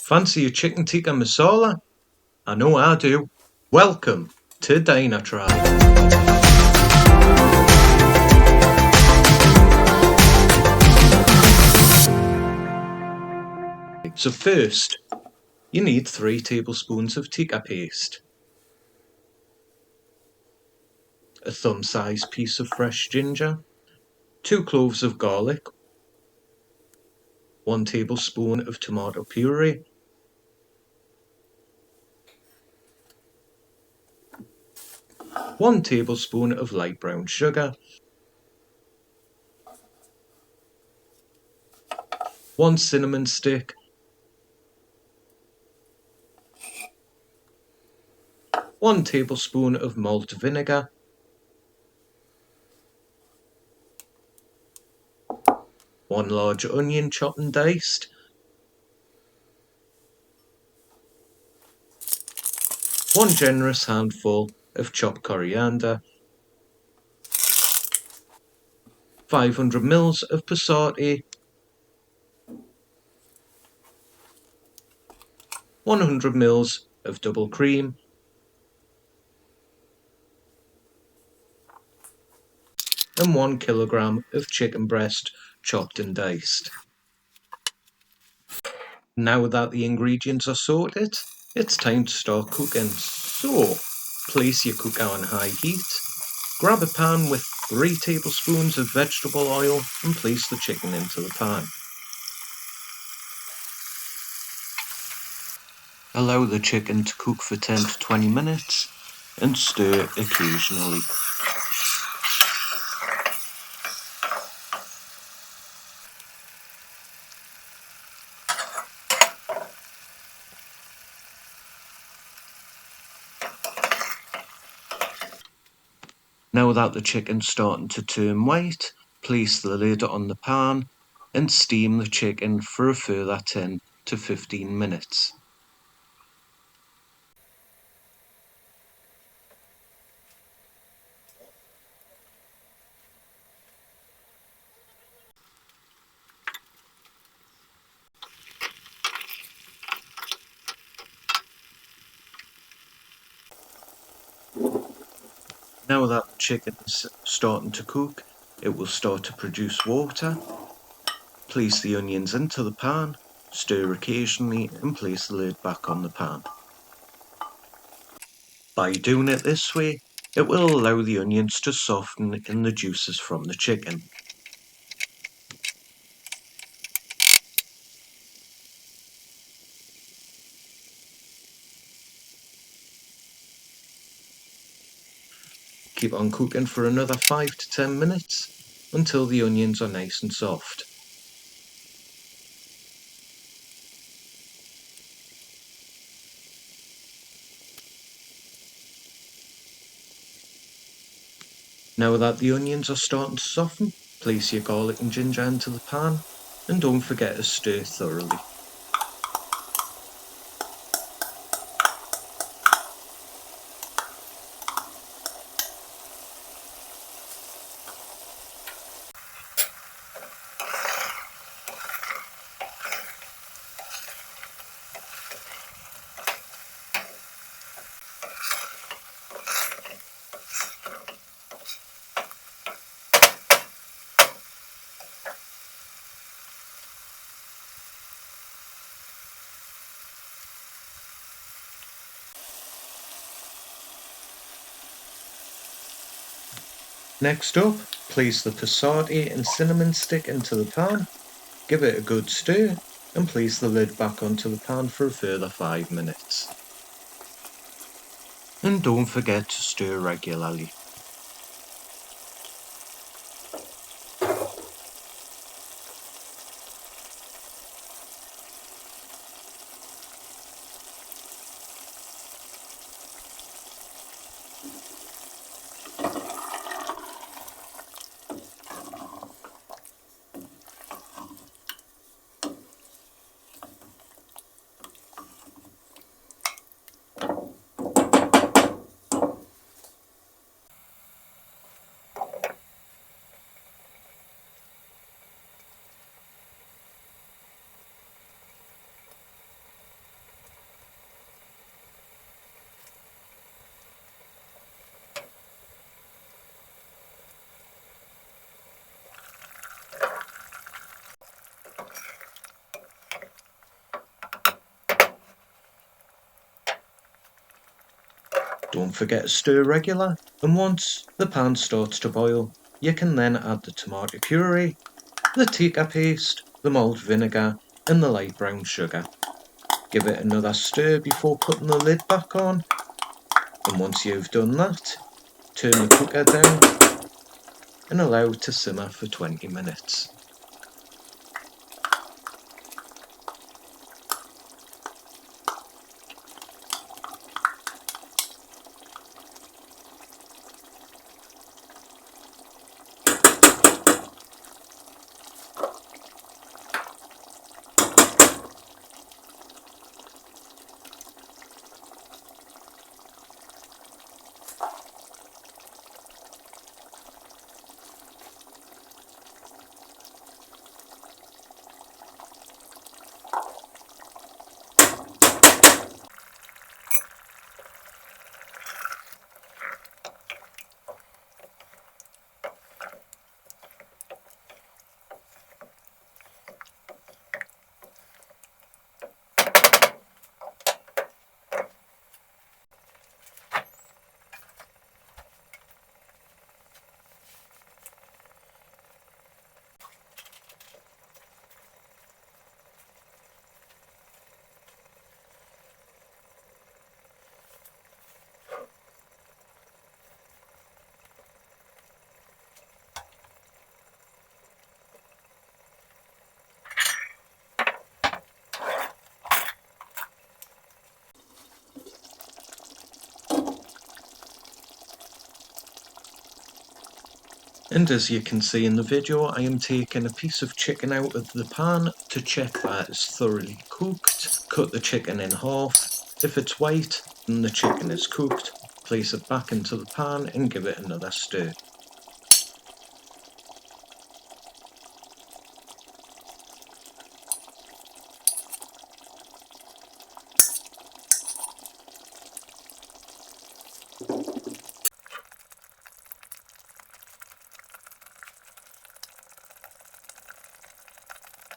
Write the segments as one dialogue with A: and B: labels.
A: Fancy a chicken tikka masala? I know I do. Welcome to DinerTRIBE. So first, you need 3 tablespoons of tikka paste, a thumb-sized piece of fresh ginger, 2 cloves of garlic, 1 tablespoon of tomato puree, 1 tablespoon of light brown sugar, 1 cinnamon stick, 1 tablespoon of malt vinegar, 1 large onion chopped and diced, 1 generous handful of chopped coriander, 500 ml of passati, 100 ml of double cream, and 1 kilogram of chicken breast chopped and diced. Now that the ingredients are sorted, it's time to start cooking. So, place your cooker on high heat, grab a pan with 3 tablespoons of vegetable oil and place the chicken into the pan. Allow the chicken to cook for 10 to 20 minutes and stir occasionally. Now that the chicken's starting to turn white, place the lid on the pan and steam the chicken for a further 10 to 15 minutes. Now that the chicken's starting to cook, it will start to produce water. Place the onions into the pan, stir occasionally and place the lid back on the pan. By doing it this way, it will allow the onions to soften in the juices from the chicken. Keep on cooking for another 5 to 10 minutes until the onions are nice and soft. Now that the onions are starting to soften, place your garlic and ginger into the pan and don't forget to stir thoroughly. Next up, place the passati and cinnamon stick into the pan, give it a good stir and place the lid back onto the pan for a further 5 minutes. And don't forget to stir regularly. Don't forget to stir regular, and once the pan starts to boil, you can then add the tomato puree, the tikka paste, the malt vinegar and the light brown sugar. Give it another stir before putting the lid back on, and once you've done that, turn the cooker down and allow it to simmer for 20 minutes. And as you can see in the video, I am taking a piece of chicken out of the pan to check that it's thoroughly cooked. Cut the chicken in half. If it's white and the chicken is cooked, place it back into the pan and give it another stir.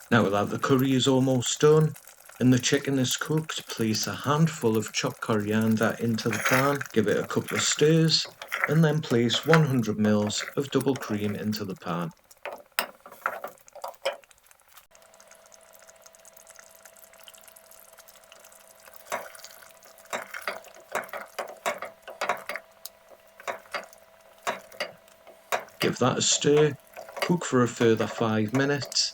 A: Now that the curry is almost done and the chicken is cooked, place a handful of chopped coriander into the pan, give it a couple of stirs, and then place 100 ml of double cream into the pan. Give that a stir, cook for a further 5 minutes.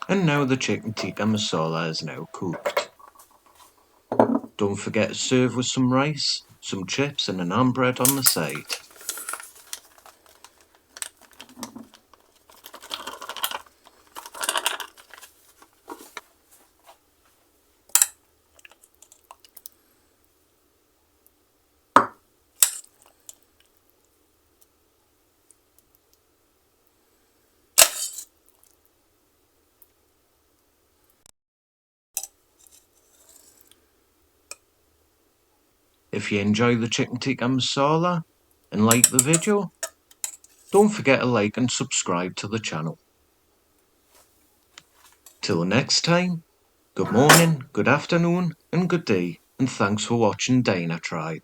A: And now the chicken tikka masala is now cooked. Don't forget to serve with some rice, some chips and a naan bread on the side. If you enjoy the chicken tikka masala and like the video, don't forget to like and subscribe to the channel. Till next time, good morning, good afternoon and good day, and thanks for watching DinerTRIBE.